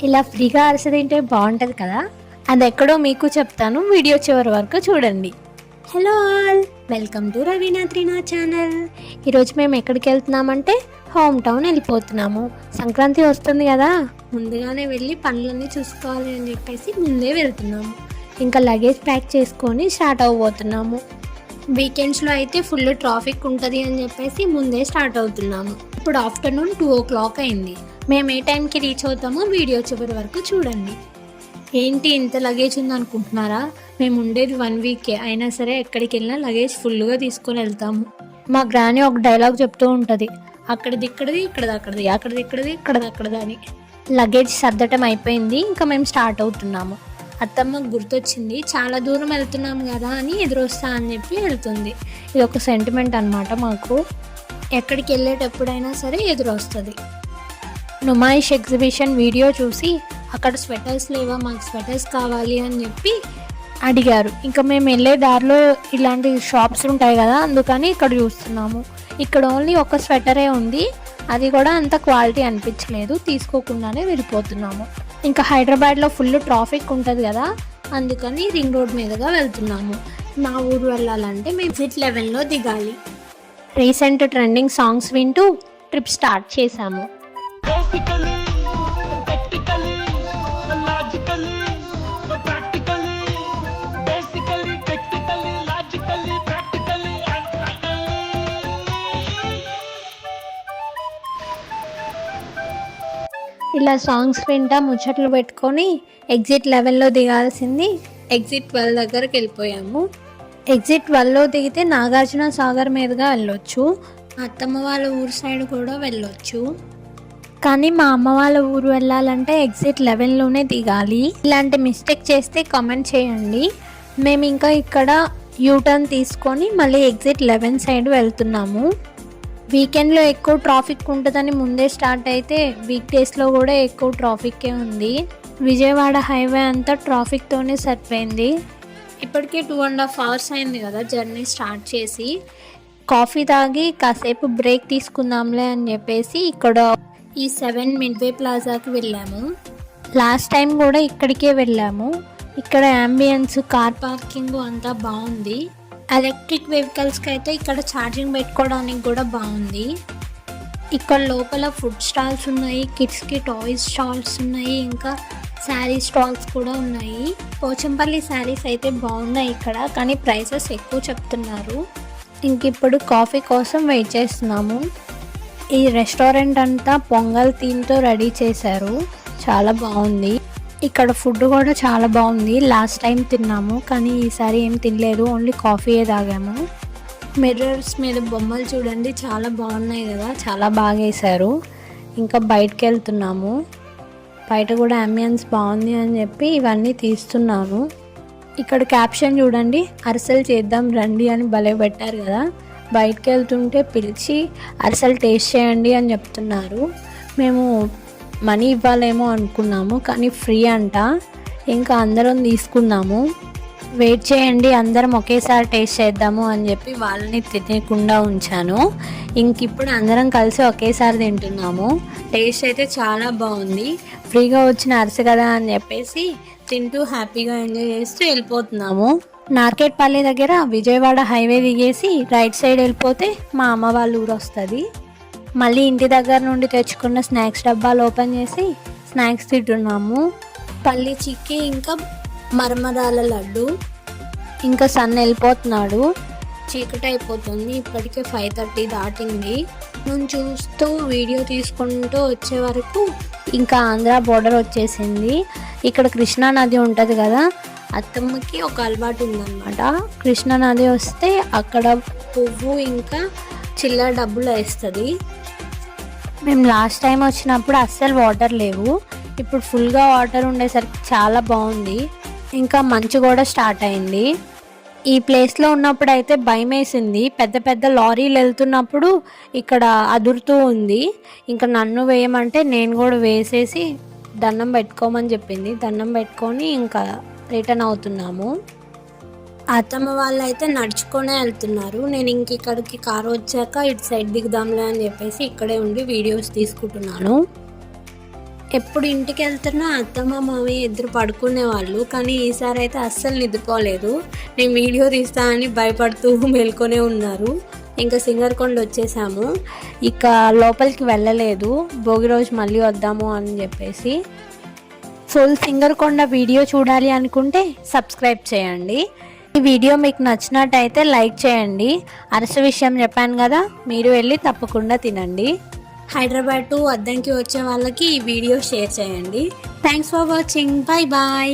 ఇలా ఫ్రీగా అరిసె తింటే బాగుంటుంది కదా. అది ఎక్కడో మీకు చెప్తాను, వీడియో చివరి వరకు చూడండి. Hello all, welcome to Raveena Trina channel. ఈరోజు మేము ఎక్కడికి వెళ్తున్నామంటే హోమ్ టౌన్ వెళ్ళిపోతున్నాము. సంక్రాంతి వస్తుంది కదా, ముందుగానే వెళ్ళి పనులన్నీ చూసుకోవాలి అని చెప్పేసి ముందే వెళ్తున్నాము. ఇంకా లగేజ్ ప్యాక్ చేసుకొని స్టార్ట్ అవ్వబోతున్నాము. వీకెండ్స్లో అయితే ఫుల్ ట్రాఫిక్ ఉంటుంది అని చెప్పేసి ముందే స్టార్ట్ అవుతున్నాము. ఇప్పుడు ఆఫ్టర్నూన్ 2 o'clock అయింది. మేము ఏ టైంకి రీచ్ అవుతామో వీడియో చివరి వరకు చూడండి. ఏంటి ఇంత లగేజ్ ఉందనుకుంటున్నారా? మేము ఉండేది 1 week అయినా సరే ఎక్కడికి వెళ్ళినా లగేజ్ ఫుల్గా తీసుకొని వెళ్తాము. మా గ్రాని ఒక డైలాగ్ చెప్తూ ఉంటుంది, అక్కడిది ఇక్కడిది, ఇక్కడిది అక్కడిది, అక్కడిది ఇక్కడిది, ఇక్కడిది అక్కడిది అని. లగేజ్ సర్దటం అయిపోయింది, ఇంకా మేము స్టార్ట్ అవుతున్నాము. అత్తమ్మకు గుర్తొచ్చింది, చాలా దూరం వెళ్తున్నాము కదా అని ఎదురొస్తా అని చెప్పి వెళ్తుంది. ఇది ఒక సెంటిమెంట్ అనమాట మాకు. ఎక్కడికి వెళ్ళేటప్పుడైనా సరే ఎదురొస్తుంది. నుమాయిష్ ఎగ్జిబిషన్ వీడియో చూసి అక్కడ స్వెటర్స్ లేవా, మాకు స్వెటర్స్ కావాలి అని చెప్పి అడిగారు. ఇంకా మేము వెళ్ళే దారిలో ఇలాంటి షాప్స్ ఉంటాయి కదా, అందుకని ఇక్కడ చూస్తున్నాము. ఇక్కడ ఓన్లీ ఒక స్వెటరే ఉంది, అది కూడా అంత క్వాలిటీ అనిపించలేదు, తీసుకోకుండానే వెళ్ళిపోతున్నాము. ఇంకా హైదరాబాద్లో ఫుల్ ట్రాఫిక్ ఉంటుంది కదా, అందుకని రింగ్ రోడ్ మీదుగా వెళ్తున్నాము. మా ఊరు వెళ్ళాలంటే మేము ఎగ్జిట్ 11లో దిగాలి. రీసెంట్ ట్రెండింగ్ సాంగ్స్ వింటూ ట్రిప్ స్టార్ట్ చేశాము. ఇలా సాంగ్స్ వింటా ముచ్చట్లు పెట్టుకొని ఎగ్జిట్ 11లో దిగాల్సింది ఎగ్జిట్ 12 దగ్గరికి వెళ్ళిపోయాము. ఎగ్జిట్ 12లో దిగితే నాగార్జున సాగర్ మీదుగా వెళ్ళొచ్చు, అత్తమ్మ వాళ్ళ ఊరు సైడ్ కూడా వెళ్ళొచ్చు. కానీ మా అమ్మ వాళ్ళ ఊరు వెళ్ళాలంటే ఎగ్జిట్ 11లోనే దిగాలి. ఇలాంటి మిస్టేక్ చేస్తే కామెంట్ చేయండి. మేము ఇంకా ఇక్కడ యూటర్న్ తీసుకొని మళ్ళీ ఎగ్జిట్ 11 సైడ్ వెళ్తున్నాము. వీకెండ్లో ఎక్కువ ట్రాఫిక్ ఉంటుందని ముందే స్టార్ట్ అయితే వీక్ డేస్లో కూడా ఎక్కువ ట్రాఫిక్కే ఉంది. విజయవాడ హైవే అంతా ట్రాఫిక్తోనే సరిపోయింది. ఇప్పటికే 2.5 hours అయింది కదా జర్నీ స్టార్ట్ చేసి. కాఫీ తాగి కాసేపు బ్రేక్ తీసుకుందాంలే అని చెప్పేసి ఇక్కడ ఈ 7 మిడ్వే ప్లాజాకి వెళ్ళాము. లాస్ట్ టైం కూడా ఇక్కడికే వెళ్ళాము. ఇక్కడ అంబియన్స్, కార్ పార్కింగ్ అంతా బాగుంది. ఎలక్ట్రిక్ వెహికల్స్కి అయితే ఇక్కడ ఛార్జింగ్ పెట్టుకోవడానికి కూడా బాగుంది. ఇక్కడ లోపల ఫుడ్ స్టాల్స్ ఉన్నాయి, కిడ్స్కి టాయ్స్ స్టాల్స్ ఉన్నాయి, ఇంకా శారీ స్టాల్స్ కూడా ఉన్నాయి. పోచంపల్లి శారీస్ అయితే బాగున్నాయి ఇక్కడ, కానీ ప్రైసెస్ ఎక్కువ చెప్తున్నారు. ఇంక ఇప్పుడు కాఫీ కోసం వెయిట్ చేస్తున్నాము. ఈ రెస్టారెంట్ అంతా పొంగల్ థీమ్తో రెడీ చేశారు, చాలా బాగుంది. ఇక్కడ ఫుడ్ కూడా చాలా బాగుంది. లాస్ట్ టైం తిన్నాము కానీ ఈసారి ఏం తినలేదు, ఓన్లీ కాఫీయే తాగాము. మిర్రర్స్ మీద బొమ్మలు చూడండి, చాలా బాగున్నాయి కదా, చాలా బాగా వేశారు. ఇంకా బయటకు వెళ్తున్నాము. బయట కూడా అంబియన్స్ బాగుంది అని చెప్పి ఇవన్నీ తీస్తున్నాను. ఇక్కడ క్యాప్షన్ చూడండి, అరిసెలు చేద్దాం రండి అని భలే పెట్టారు కదా. బయటకు వెళ్తుంటే పిలిచి అరిసెలు టేస్ట్ చేయండి అని చెప్తున్నారు. మేము మనీ ఇవ్వాలేమో అనుకున్నాము కానీ ఫ్రీ అంట. ఇంకా అందరం తీసుకున్నాము. వెయిట్ చేయండి, అందరం ఒకేసారి టేస్ట్ చేద్దాము అని చెప్పి వాళ్ళని తినకుండా ఉంచాను. ఇంక ఇప్పుడు అందరం కలిసి ఒకేసారి తింటున్నాము. టేస్ట్ అయితే చాలా బాగుంది. ఫ్రీగా వచ్చిన అరిసె కదా అని చెప్పేసి తింటూ హ్యాపీగా ఎంజాయ్ చేస్తూ వెళ్ళిపోతున్నాము. నార్కెట్పల్లి దగ్గర విజయవాడ హైవే దిగేసి రైట్ సైడ్ వెళ్ళిపోతే మా అమ్మ వాళ్ళ ఊరు వస్తుంది. మళ్ళీ ఇంటి దగ్గర నుండి తెచ్చుకున్న స్నాక్స్ డబ్బాలు ఓపెన్ చేసి స్నాక్స్ తింటున్నాము. పల్లి చిక్కీ, ఇంకా మరమరాల లడ్డు. ఇంకా సన్ వెళ్ళిపోతున్నాడు, చీకటి అయిపోతుంది. ఇప్పటికే 5:30 దాటింది. నేను చూస్తూ వీడియో తీసుకుంటూ వచ్చే వరకు ఇంకా ఆంధ్ర బోర్డర్ వచ్చేసింది. ఇక్కడ కృష్ణా నది ఉంటుంది కదా, అత్తమ్మకి ఒక అలవాటు ఉందన్నమాట. కృష్ణా నది వస్తే అక్కడ పువ్వు ఇంకా చిల్లర డబ్బులు వేస్తుంది. మేము లాస్ట్ టైం వచ్చినప్పుడు అస్సలు వాటర్ లేవు, ఇప్పుడు ఫుల్గా వాటర్ ఉండేసరికి చాలా బాగుంది. ఇంకా మంచు కూడా స్టార్ట్ అయింది. ఈ ప్లేస్లో ఉన్నప్పుడు అయితే భయం వేసింది. పెద్ద పెద్ద లారీలు వెళ్తున్నప్పుడు ఇక్కడ అదురుతూ ఉంది. ఇంకా నన్ను వేయమంటే నేను కూడా వేసేసి దండం పెట్టుకోమని చెప్పింది. దండం పెట్టుకొని ఇంకా రిటర్న్ అవుతున్నాము. అత్తమ్మ వాళ్ళు అయితే నడుచుకొనే వెళ్తున్నారు. నేను ఇంక ఇక్కడికి కారు వచ్చాక ఇటు సైడ్ దిగుదాంలే అని చెప్పేసి ఇక్కడే ఉండి వీడియోస్ తీసుకుంటున్నాను. ఎప్పుడు ఇంటికి వెళ్తున్నా అత్తమ్మ మామయ్య ఇద్దరు పడుకునేవాళ్ళు, కానీ ఈసారి అయితే అస్సలు నిద్రపోలేదు. నేను వీడియో తీస్తా అని భయపడుతూ మేల్కొనే ఉన్నారు. ఇంకా సింగరకొండ వచ్చేసాము. ఇక లోపలికి వెళ్ళలేదు, భోగి రోజు మళ్ళీ వద్దాము అని చెప్పేసి. ఫుల్ సింగరకొండ వీడియో చూడాలి అనుకుంటే సబ్స్క్రైబ్ చేయండి. ఈ వీడియో మీకు నచ్చినట్టయితే లైక్ చేయండి. అరస విషయం చెప్పాను కదా, మీరు వెళ్ళి తప్పకుండా తినండి. హైదరాబాద్ టు అద్దంకి వచ్చే వాళ్ళకి ఈ వీడియో షేర్ చేయండి. Thanks for watching. Bye bye.